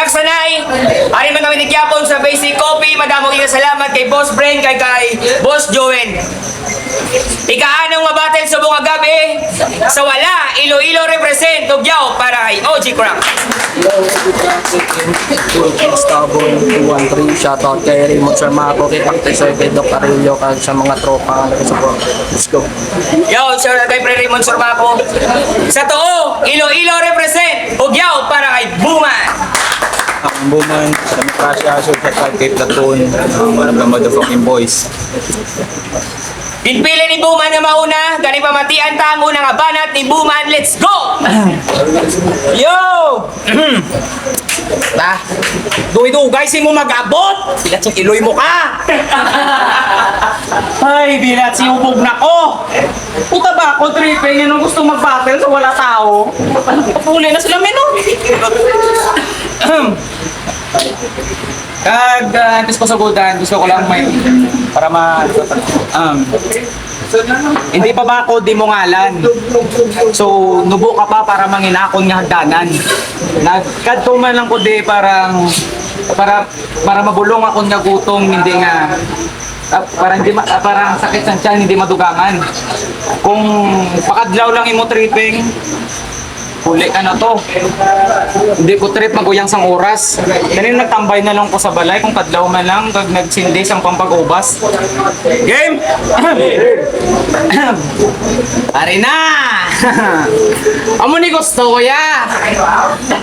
Sanay, ari man kami nagyapon sa Basic Coffee. Madamo kayo salamat kay Boss Bren, kay Boss Joen. Ikaanong mabattle sa buong gabi sa wala, Iloilo represent, Tugyaw para kay OG Crank. Starboy 213, shoutout kay Raymond Sarmaco, kay Pactisoy, kay Doc Arillo, kay sa mga tropa na support. Let's go. Yo, shout out kay Pre Raymond Surmaco. Sa too, Iloilo represent, Tugyaw para kay Buman. Ang buman sa Demokrasya, super kay Platoon, one of the motherfucking boys. Pinpili ni Buman na mauna, gani pamatian ta muna nga banat ni Buman, let's go! Yo! Ta, duwi-dugay si mo mag-abot! Bilat yung iloy mo ka! Ay, bilat si ubog na ko! Puta ba ako, tripping, yan ang gusto mag-battle sa wala tao? Puli na sila, men, oh! Antes ko sagutan, gusto ko lang may para hindi pa ba ako di mo ngalan? So, nubo ka pa para manginakon nga hagdanan. Nagkadto man lang ko di para mabulong ako nga gutom, hindi nga parang sakit sa tiyan, hindi madugangan. Kung pakadlaw lang imo tripping, huli ka na to. Hindi ko trip maguyang sang oras. Kanina nagtambay na lang ko sa balay kung kadlaw man lang kag nagsindi sang pampag-ubas. Game! Ari na! Amo ni gusto ko ya.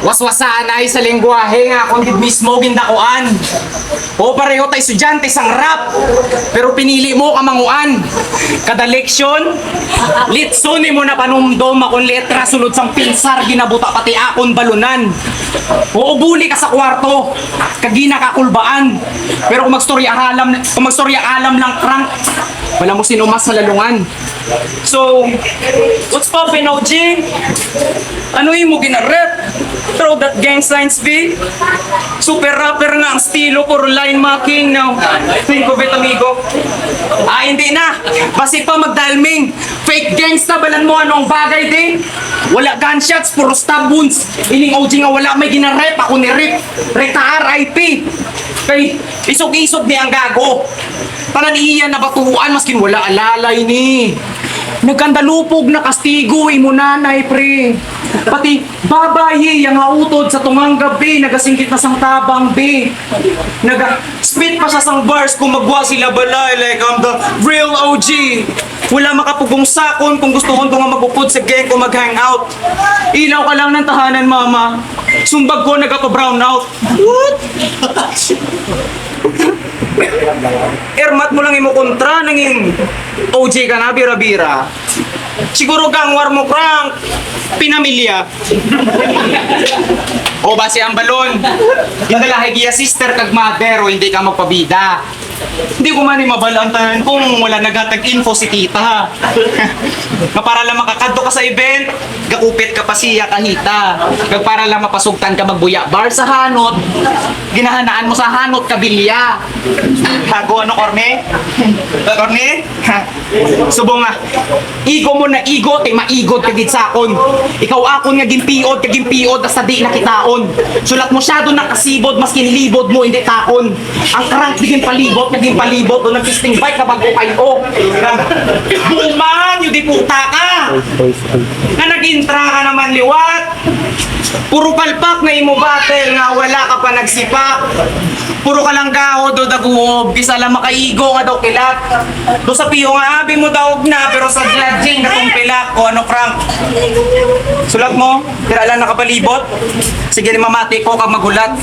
Waswasan ay sa lengguwahe nga kung di mismo gindakuan. O pareho tayo estudyante sang rap. Pero pinili mo kamanguan. Kada leksyon, litson mo na panumdom akong letra sulod sang pinsar ginabuta pati akon balunan. Uubuli ka sa kwarto, kagina kakulbaan. Pero kung magstorya alam lang crank, wala mo sino mas sa lalungan. So, what's poppin' OG? Ano yung mo ginarep? Throw that gang signs B. Super rapper nga ang estilo, puro line marking now. Think of it, amigo. Hindi na. Basi pa magdalming. Fake gangsta, balan mo anong bagay din. Wala gunshots, puro stab wounds. Ining OG nga wala may ginarep, ako ni Rip. Rekta RIP. Kay isog-isog ni ang gago. Tanan iyan na batuan, maskin wala alalay ni. Nagkandalupog na kastigo, imo nanay, pre. Pati babayi, yung hautod sa tungang gabi, nagasingkit na sang tabang, be. Naga-spit pa siya sang bars kung magwa sila balay, like I'm the real OG. Wala makapugong sakon kung gusto ko nga magpupod sa gang ko mag-hangout. Ilaw ka lang ng tahanan, mama. Sumbag ko, nagapa-brown out. What? Ermat mo lang imo kontra nanging OG ka na bira-bira. Siguro gangwar mo crank pinamilya. O base ang balon. Gidalahay giya sister kag mother o hindi ka magpabida. Hindi ko man mabalantan kung wala nagatag info si tita. Para lang makakadto ka sa event, gakupit ka pa siya kahita. Kag para lang mapasugtan ka magbuya bar sa hanot, ginahanaan mo sa hanot kabilya. Hago ano korne? Korne? Subong nga. Igo mo na igo, tay maigod kagid sakon. Ikaw akon nga gimpiod basta di nakitaon. Sulat mo siya doon nakasibod, maskin libod mo hindi takon. Ang crank digin palibot o nag-fisting bike kapag kayo. Buman, yun di puta ka. Na nag-intra ka naman liwat. Puro palpak na imo battle nga wala ka pa nagsipak. Puro ka lang gaho do daguob, bisa lang makaigo nga daw kilat. Do sa piyo nga abi mo daw na pero sa judging katong pilak o ano crank. Sulat mo, tira lang nakapalibot. Sige ni mamati ko kag magulat.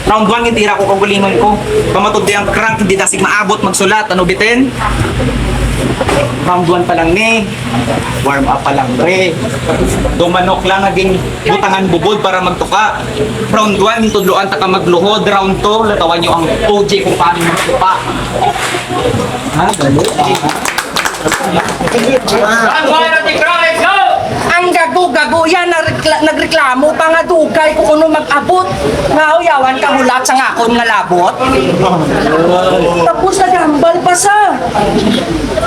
Round 1 itira ko kagulingon ko. Pamatod di ang crank hindi dasig maabot magsulat ano bitin. Round 1 pa lang ni. Warm up pa lang pre. Dumanok lang naging butangan bubod para magtuka. Round 1 tudloan ta ka magluhod. Round 2 latawan nyo ang OJ kung paano magtuka. Ha, dali. Ang wala ni Crank, let's go! Ang gago-gago yan, nagreklamo pa nga dugay kung ano mag-abot. Nga uyawan ka hulat sa ngakon nga labot. Tapos nagambal pa basa.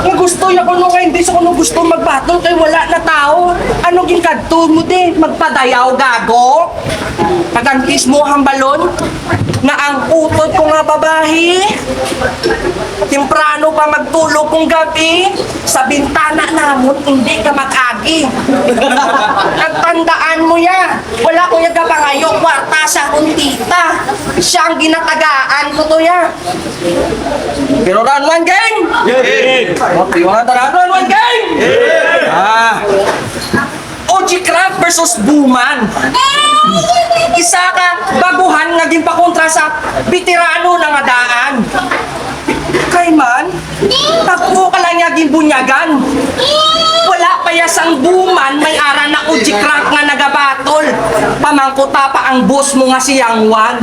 Nga gusto ya kuno kay hindi sa kuno gusto magbatol kay wala na tao. Ano ginkadto mo di magpadayaw gago? Pagangkis mo hambalon na ang utod ko nga babahi. Temprano pa magtulog kong gabi sa bintana namon hindi ka mag-agi. Nagtandaan mo ya. Wala ko yaga pangayo kwarta sa akong tita. Siya ang ginatagaan ko to ya. Pero round one game! Okay, mga tara, round one game! OG Craft versus Buman. Isa ka baguhan nga ginpakontra sa veterano ng adaan. Kay man, takbo ka lang niya ginbunyagan. Wala pa yasang Buman, may ara na OG Craft nga nagabatol. Pamangkuta pa ang boss mo nga si Yang Wan.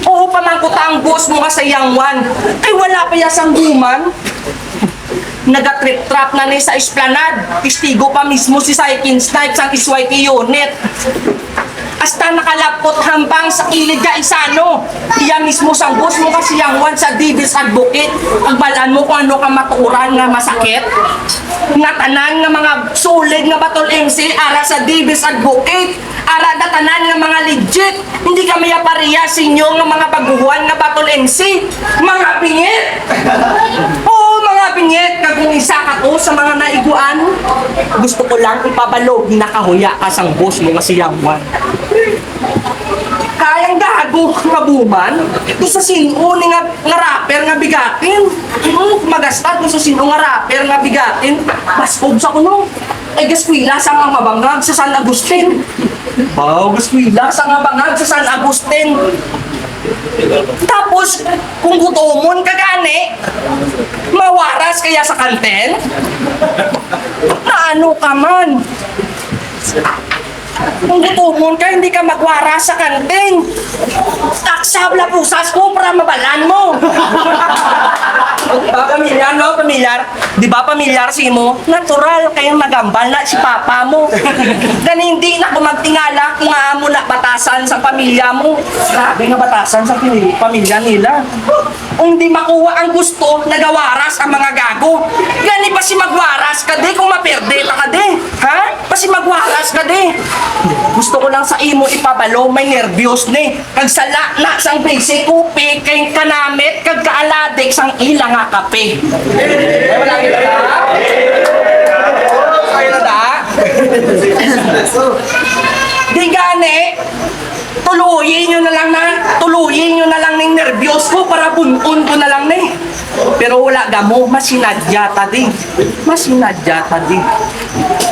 Oo, pamangkuta ang boss mo nga sa Yang Wan. Ay wala pa yasang Buman. Nagatrip-trap na ni sa esplanade. Istigo pa mismo si Saikin Snipes ang SYT unit. Hasta nakalapot hambang sa kilid ka isano. Iya mismo sang boss mo kasi Yang Wan sa Davis Advocate. Pagbalaan mo kung ano ka matuuran nga masakit. Nga tanan nga mga solid nga batol MC ara sa Davis Advocate. Ara da tanan nga mga legit. Hindi kami apareha sa inyo nga mga baguhan nga batol MC. Mga pingit. Oo, mga pingit. Kung isa ka to sa mga naiguan, gusto ko lang ipabalo, nakahuya ka sang boss mo nga si Yang Wan. Kayang gago nga Buman, kung sa sino ni nga rapper nga bigatin. Magastat kung sa sino nga rapper nga bigatin. Baskob sa kuno. Ay gaskwila sa nga mabangag sa San Agustin. Gaskwila sa nga bangag sa San Agustin. Tapos, kung gutomon ka gani, mawaras kaya sa kanten? Na ano ka man? Kung gutomon ka, hindi ka magwaras sa kanten. Taksab la pusas ko para mabalan mo. Ba, pamilyar, no? Pamilyar? Di ba pamilyar si mo? Natural, kaya magambal na si papa mo. Dan hindi na kumagtingala kung aamo na batasan sa pamilya mo. Grabe nga batasan sa pamilya nila. Kung di makuha ang gusto, nagawaras ang mga gago. Gani pa si magwaras ka di kung maperde ka di. Ha? Pa si magwaras ka di. Gusto ko lang sa imo ipabalo, may nervyos ni. Kag sala na sang basic upi, kay kanamit, kag kaaladik sang ilang nga kape. Ay, wala kita na? Kayo na da? Di gani, tuluyin nyo na lang ng nervyos ko para buntun ko na lang ni. Pero wala gamo, masinadya ta di.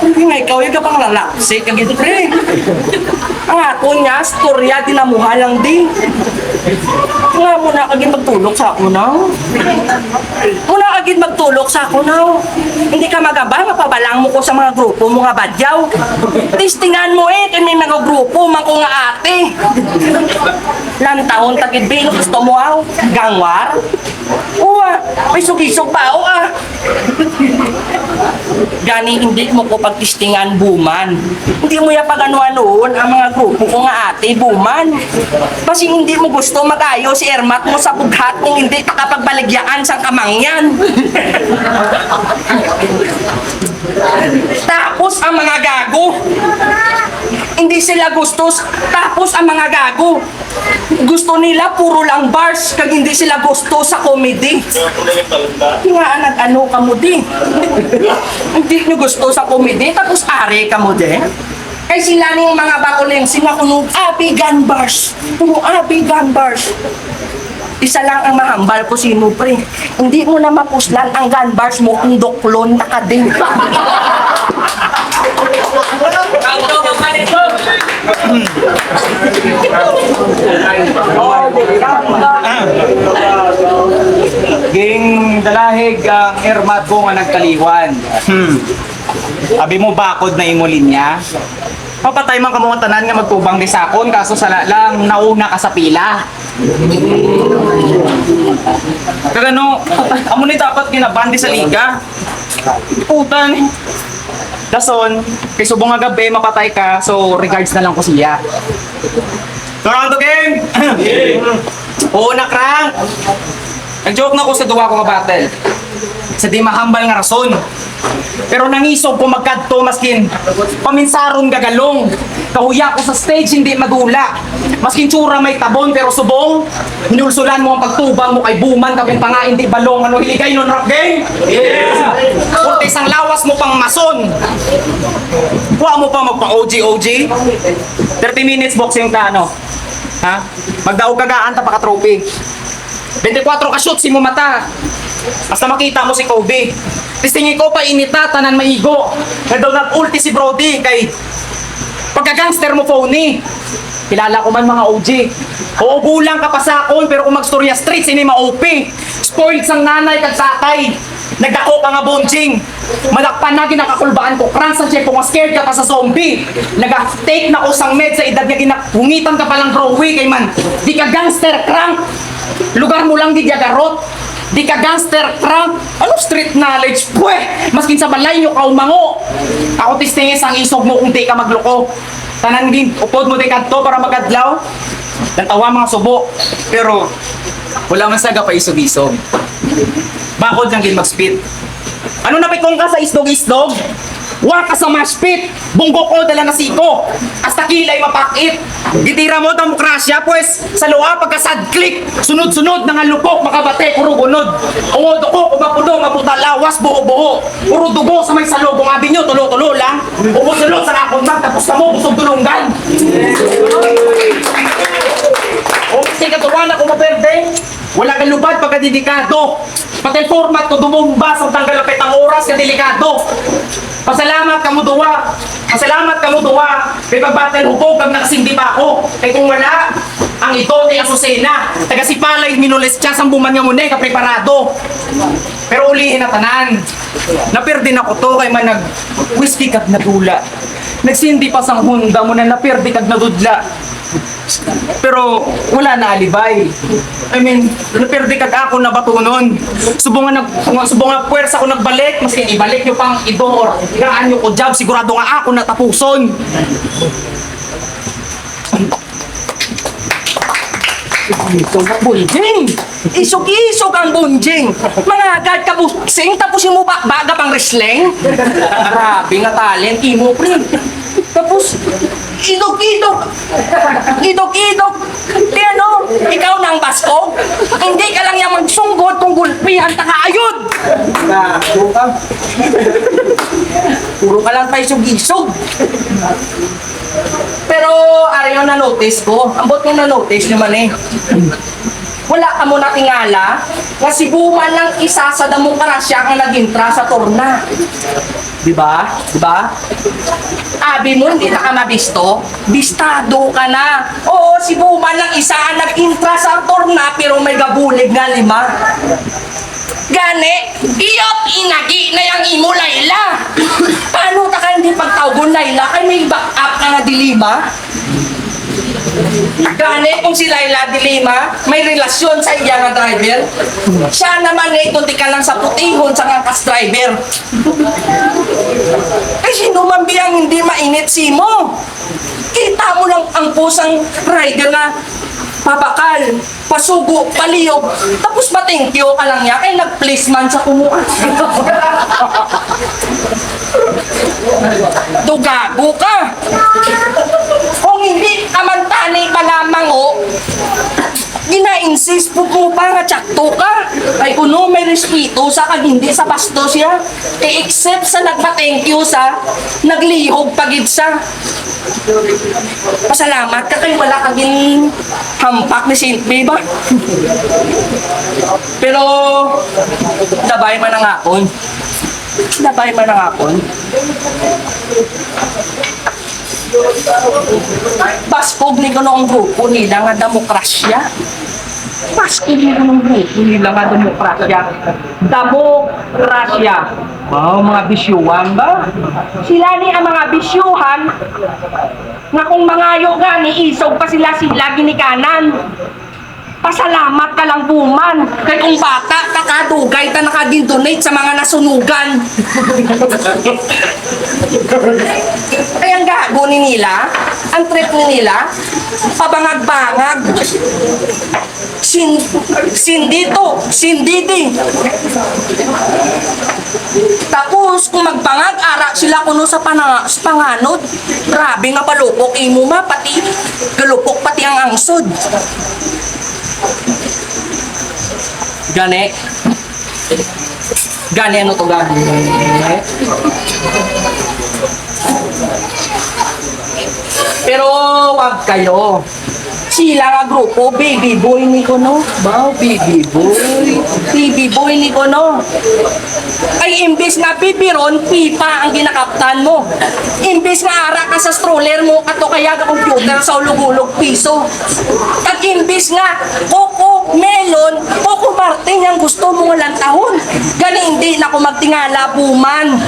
Hindi nga ikaw, yung kapang lalapsi, kagito pre. Ang ato niya, storya, dinamuha lang di. Nga muna kagin magtulog sa ako now. Hindi ka magaba, mapabalang mo ko sa mga grupo mo nga badyaw. Tistingan mo kaya may mga grupo, man ko nga ate. Lantahon tagid bin, gusto mo aw, gangwar. Uwa, may sugisog pa ako Gani, hindi mo ko pagtistingan Buman. Hindi mo ya pag-ano-anoon ang mga grupo ko nga ate, Buman. Kasi hindi mo gusto mag-ayo si Ermat mo sa bughat kung hindi takapagbaligyan sa kamangyan. Tapos ang mga gago, hindi sila gusto. Tapos ang mga gago, gusto nila puro lang bars, kag hindi sila gusto sa comedy. Nga nag-ano ka mo di. Hindi nyo gusto sa comedy, tapos are ka mo di. Kay sila ning mga bakulensi nga kuno gun bars. Puro gun bars. Isa lang ang mahambal ko sino pre. Hindi mo na mapuslan ang gun bars mo kung doklon na ka din. Ging dalahig ang Ermat ko nga nagkaliwan. Abi mo bakod na imo linya. Papatay man kamo tanan nga magtubang di sakon kaso sala lang nauna ka sa pila. Kagano, amo ni dapat ginabandi sa liga. Putan. Dason, kay subong nga gabi mapatay ka, so regards na lang ko siya. Turn to game! Oo na, Crank! Nag-joke na ko sa duwa ko nga battle. Sa di mahambal nga rason. Pero nangisog ko magkadto maskin paminsaron gagalong. Kahuya ko sa stage hindi madula. Maskin tsura may tabon pero subong. Hinulsulan mo ang pagtubang mo kay Buman kapin pa nga hindi balong. Ano hiligay nun rap game? Yes! Kurte isang lawas mo pang mason. Kuha mo pa magpa-OG. 30 minutes boxing ka ano? Ha? Magdaog kagaan ta pa ka trophy. 24 ka shoot si mo mata. Basta makita mo si Kobe. Tistingin ko pa inita tanan maigo. Na daw nag-ulti si Brody kay pagka-gangster mo phony. Kilala ko man mga OG. Oo, gulang ka pa sa akon pero kung magstorya streets ini ma-OP. Spoiled sang nanay kag tatay. Nagdako ka nga bonjing. Malakpan na ginakakulbaan ko. Krans ang check ko nga scared ka pa sa zombie. Nag-take na ko sang med sa edad nga ginahungitan ka palang browi kay man. Di ka gangster crank. Lugar mo lang di jagarot. Di ka gangster crank. Ano street knowledge? Pweh! Maskin sa balay nyo ka umango. Ako tistingis ang isog mo kung di ka magloko. Tanan din, upod mo di kadto para magadlaw. Nantawa mga subo. Pero, wala man saga pa isog-isog. Bakod lang din mag-spit. Ano napikong ka sa isdog-isdog? Wa ka sa maspit. Bunggo ko dala na siko. Hasta kilay mapakit. Gitira mo demokrasya pues sa luha pagka-sad click. Sunod-sunod na nga lupok makabate puro gunod. Ungod ko kumapuno maputa lawas buho-buho. Puro dugo sa may salubong abi nyo tulo-tulo lang. Umusulot sa akong mag tapos na mo busog tulunggan. O kasi katuwan ako maperde. Wala kang lubad pagka dedikado. Pati format ko dumumba sa tanggalapit ang oras ka delikado. Pasalamat ka mo duwa. Pasalamat ka mo duwa. May pag-battle hupog pag nakasindi pa ako. Kaya kung wala, ang ito ni Asusena. Taga si Palay minulis siya sang buman nga muna kapreparado. Pero ulihin na tanan. Napirdi na ko to kay man nag-whiskey kag nadula. Nagsindi pa sang Honda mo na napirdi kag nadudla. Pero wala na alibay. I mean, napirdi kag ako na batunon. Subong nga puwersa ko nagbalik, maski ibalik nyo pang ido or ikaan nyo ko job, sigurado nga ako natapuson. Isog ang bunjing! Isog-isog ang bunjing! Mga agad ka boxing, tapos yung mo baga pang wrestling? Grabe nga talent, imo pre. Tapos, idog-idog! Idog-idog! Di ano, ikaw na ang basko? Hindi ka lang yung magsunggod kung gulpihan ta kaayod! Puro ka lang pa isog-isog. Pero, ari yung na-notice ko. Ambot yung na-notice naman eh. Wala ka mo natingala nga si Buman lang isa sa demokrasya ang nag-intra sa torna. Diba? Diba? Abi mo, hindi na ka mabisto? Bistado ka na. Oo, si Buman lang isa ang nag-intra sa torna pero may gabulig nga 5. Gani, iyop inagi na yung imo Layla. Paano ta ka hindi pagtawgon Layla? Kay may back up ka na dilima? Gani, kung si Layla dilima, may relasyon sa iya nga driver. Siya naman eh, kundi ka lang sa putihon sa ngangkas driver. Eh, sino man biyang hindi mainit si mo? Kita mo lang ang pusang rider na papakal, pasugo, paliyog, tapos ma-thank you ka lang niya, kaya nag-place man sa kumuha. Dugago ka! Kung hindi ka man tani pa lamang o, gina-insist po pa nga tsakto ka. Ay kuno may respeto sa kag hindi sa basto siya. I-accept sa nagpa-thank you sa naglihog pagid sa. Pasalamat ka kay wala kaging hampak ni Saint May ba? Pero dabay man ang akon. Dabay man ang akon. Baskog ni ganong grupo nila nga demokrasya. Baskog ni ganong grupo nila nga demokrasya. Demokrasya. Wow, mga bisyuhan ba? Sila ni ang mga bisyuhan nga kung mangayo gani isog pa sila ginikanan. Pasalamat ka lang buman. Kay kung bata, kakadugay ta nakadindonate sa mga nasunugan. Ay ang gago ni nila, ang trip ni nila, pabangag-bangag. Sindidi. Tapos, kung magbangag, ara sila kuno sa panganod. Grabe nga palupok, imo ma, pati, galupok pati ang angsod. Gane ano to gani? Pero wag kayo. Sila nga grupo, baby boy ni Kono. Bao, baby boy. Baby boy ni Kono. Ay, imbis nga bibiron, pipa ang ginakaptan mo. Imbis nga ara ka sa stroller mo, ato kaya ka computer sa ulog-ulog piso. At imbis nga, Coco Melon, Coco Martin ang gusto mo nga lantahon. Gani hindi na ako magtingala buman.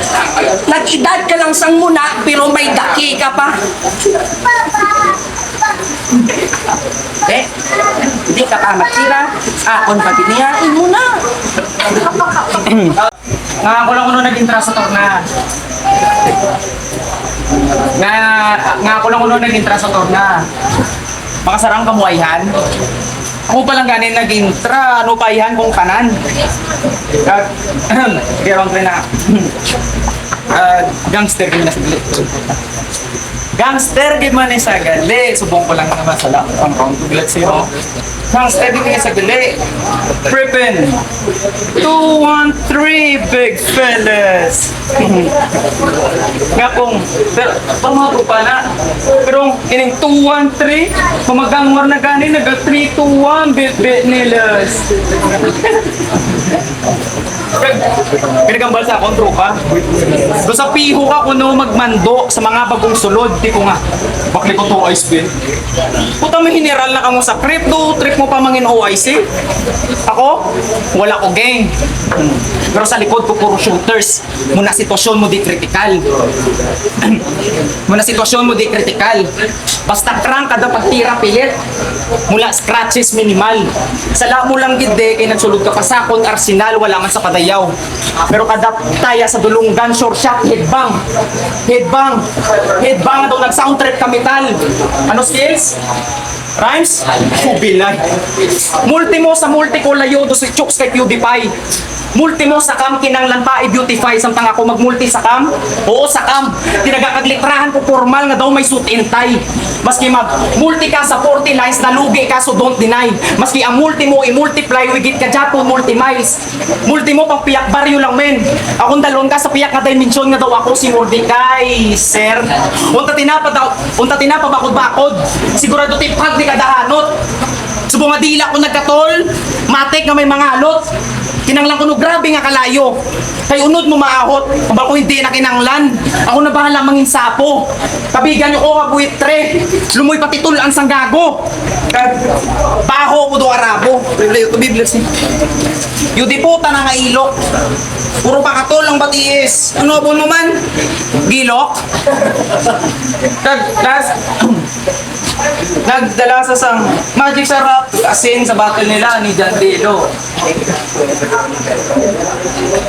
Nag-edad ka lang sang muna, pero may daki ka pa. Hindi ka pa matira. Akon pa diniyain mo na. Nga ako lang kuno nag-intra sa torna. Nga ako lang kuno nag-intra sa torna. Makasarang kamuayhan. Ako palang ganin nag-intra, ano paihan kung kanan. Pero ang na. Gangster din na siglit. Gangster di man sa gali. Subong ko lang naman sa lakot ang tuglat sa'yo. Gangster di man sa gali. Prippen. 2, 1, 3, big fellas. Nga kung, pero, pamago pa na. Pero, ining 2, 1, 3, pamagangwar na gani, naga 3, 2, 1, bit nilas. Pinagambal sa akong tropa. Do sa piho ka kuno magmando sa mga bagong sulod. Di ko nga, bakli ko to ice bin. Puta may general na kamo sa crypto, trip mo pa mangin OIC. Ako, wala ko gang. Pero sa likod ko puro shooters. Muna sitwasyon mo di critical. Muna sitwasyon mo di critical. Basta crank kada pagtira pilit. Mula scratches minimal. Sala mo lang gide kay nagsulod ka pa sakon arsenal wala man sa padayaw. Pero kada taya sa dulunggan short shot headbang. Headbang daw nag sound trip kamital. Ano skills? Rhymes? Kubilay. Multi mo sa multi ko layo do si Chooks kay PewDiePie. Multi mo sa cam kinanglan pa i-beautify samtang ako magmulti sa cam. Oo sa cam. Tinagakaglitrahan ko formal nga daw may suit and tie. Maski mag-multi ka sa 40 lines nalugi ka so don't deny. Maski ang multi mo i-multiply wigit ka jato multi-miles. Multi mo pang piyak baryo lang men. Akong dalon ka sa piyak na dimension nga daw ako si Mordecai, sir. Unta tinapa bakod-bakod. Sigurado tipag di kadahanot. Subo nga dila ko nagkatol. Matik nga may mga halot. Kinanglan ko no grabe nga kalayo. Kay unod mo maahot. Kung ko hindi na kinanglan. Ako na bahala mangin sapo. Kabigan nyo ko kabuitre. Lumoy pati tulaan sang gago. Baho ko do arabo. Yudi puta na nga ilok. Puro pakatol ang batiis. Ano po naman? Gilok? Nagdala sa sang magic sarap asin sa battle nila ni John Dilo.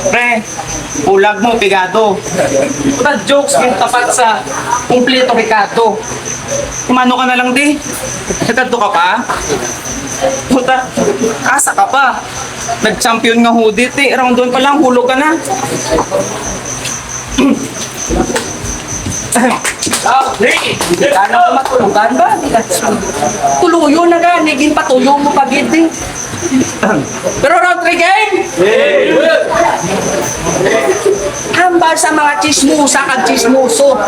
Pre, pulag mo, pigado. Puta jokes yung tapat sa kumpleto Ricardo. Kumano ka na lang di? Nagkado ka pa? Puta, asa ka pa? Nag-champion nga hudit eh. Around doon pa lang, hulog ka na. Ano ko matulugan ba? Tuluyo na ka, naging patuyo mo pagit eh. Pero round 3 game! Hambal sa mga chismusa kag chismuso.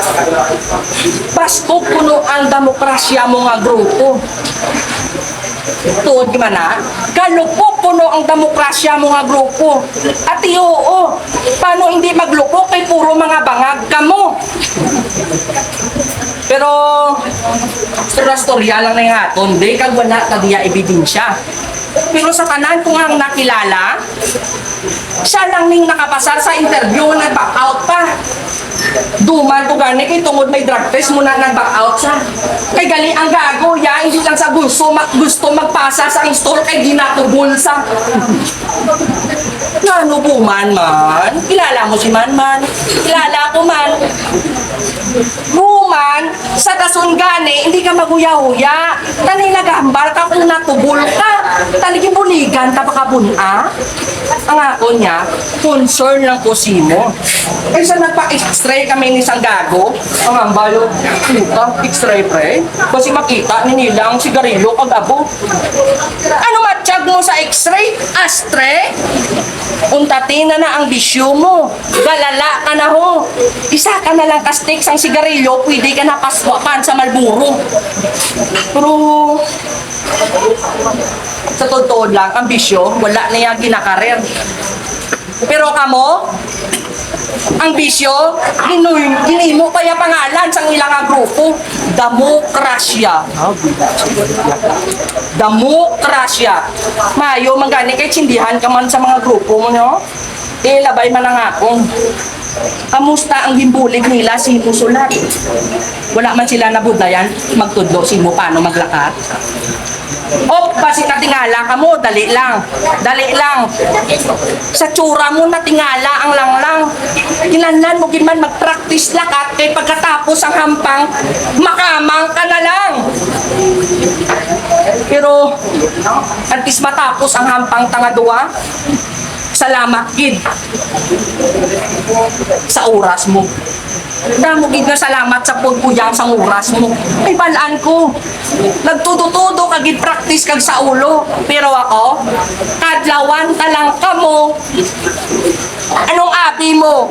Basto kuno ang demokrasya mo nga grupo. Tuod gimana? Kalupok kuno ang demokrasya mo nga grupo. At oo, paano hindi maglupok kay puro mga bangag kamo? Pero storya lang na yung haton, di kag wala kadiya ebidensya. Pero sa tanan kung ang nakilala, siya lang ning nakapasar sa interview na back out pa. Duman ko gani kay tungod may drug test mo na nag-back out sa. Kay gali ang gago ya, hindi lang sa gusto magpasa sa ang store kay ginatubol sa. Ano po man? Kilala mo si Man? Kilala ko man. Buman, sa dason gani, hindi ka maguya-huya. Tani nagambal ka kung natubol ka. Tani buligan ka baka buna. Ang ako niya, concern lang ko si mo. Eh sa nagpa-x-ray kami ni isang gago, ang ambalo, puta, x-ray pre. Kasi makita ni nila ang sigarilyo kag-abo. Ano matsyag mo sa x-ray? Astre? Untatin na ang bisyo mo. Galala ka na ho. Isa ka na lang kastik ang sigarilyo, pwede ka na paswapan sa Malburo. Pero, sa totoo lang, ang bisyo, wala na yung ginakarer. Pero kamo, ang bisyo, ginimo pa yung pangalan sa ilang grupo. Demokrasya. Demokrasya. Mayo, manggani kay tsindihan ka man sa mga grupo mo, no? Ilabay man ang akong. Kamusta ang gimbulig nila si Musulat? Wala man sila nabudlayan, magtudlo si mo paano maglakat? O, basi natingala ka mo, dali lang. Dali lang. Sa tsura mo natingala ang langlang. Kinanlan mo giman mag-practice lakat kay pagkatapos ang hampang, makamang ka na lang. Pero, antis matapos ang hampang tangadua, salamat gid sa oras mo. Damo gid nga salamat sa pagpuyang sa oras mo. Ay balaan ko. Nagtudo-tudo kagid practice kag sa ulo. Pero ako, kadlawan talang kamo. Anong abi mo?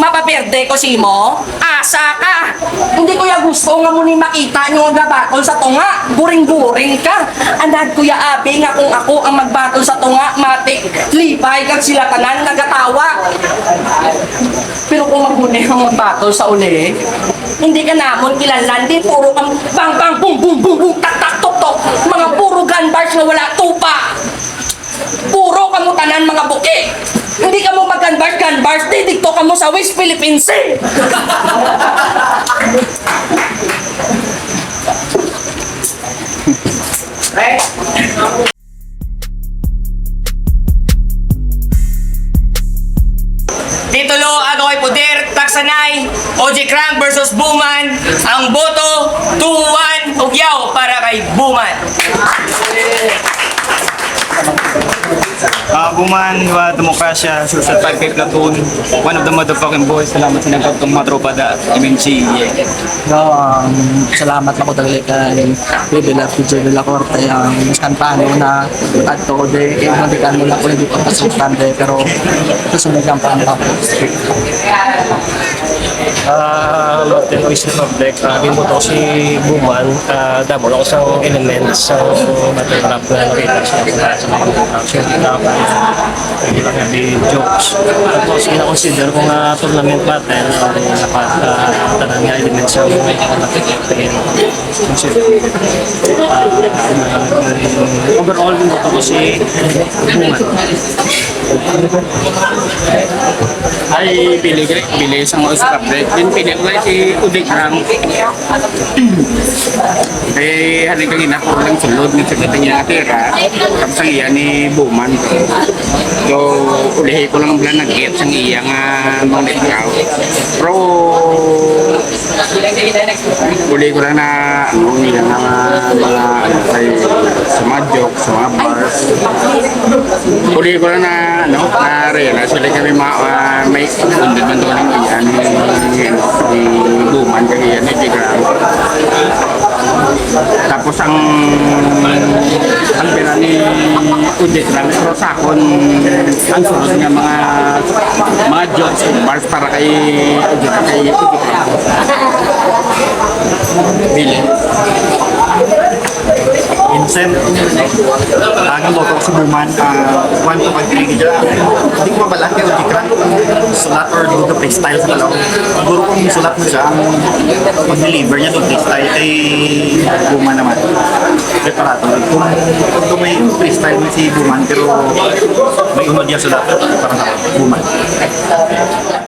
Mapaperde ko si mo? Asa ka? Hindi ko ya gusto nga mo ni makita nyo nga batol sa tunga. Buring-buring ka. Anad ko ya abi nga kung ako ang magbatol sa tunga, matik, lipay kag sila tanan nagatawa. Pero kung maghuni ang magbatol sa uli, hindi ka namon kilanlan din. Puro kang bang bang bum bum bum bum tak tak tok tok. Mga puro gun bars na wala tupa. Puro kamo tanan mga buki. Hindi ka mo mag-gun bars, didikto ka mo sa West Philippine Sea. Titulo, Agaw ay Puder, Taksanay, OG Crank versus Buman. Ang boto, 2-1, Ugyaw para kay Buman. Buman, Demokrasya, Social 5K Platoon, one of the motherfucking boys. Salamat sa nagkatong mga tropa da MMC. Salamat ako talaga kay Bebe Love, Joy de la Corte, ang kantano na at to de kay Modican mo lang ko hindi pa kasutande pero susunod ang panahon. Martin Luis Republic, binuto si Buman, damo lang sa elements sa battle rap na nakita siya sa mga production hindi lang yung di jokes. Tapos kina-consider ko nga tournament battle nakatanan nga elements sa overall binuto ko si Buman. Ay, pili sa mga scrap break. Din pili ko si Udik Rang. Eh, hari ka ginako lang sulod ng sakit niya atira. Tapos ang iya ni Buman. So, ulihin ko lang ang nag-get sang iya nga mga ikaw. Pero, uli ko lang na ano niya nga mga ay sa mga jokes, sa mga bars. Uli ko lang na ano, na-realize sila kami may kundin man doon ng iyan ni Buman kaya ni Jigram. Tapos ang pera ni Udit lang pero sa akon ang sunod nga mga jokes bars para kay Udit Bili. Vincent, ang boto si Buman, one to mag-drink dyan. Hindi ko mabalaki o di kran sulat or di ko freestyle sa dalaw. Siguro kung sulat mo siya, ang mag-deliver niya doon freestyle kay Buman naman. Preparato. Kung may freestyle mo si Buman, pero may unod niya sulat, parang Buman.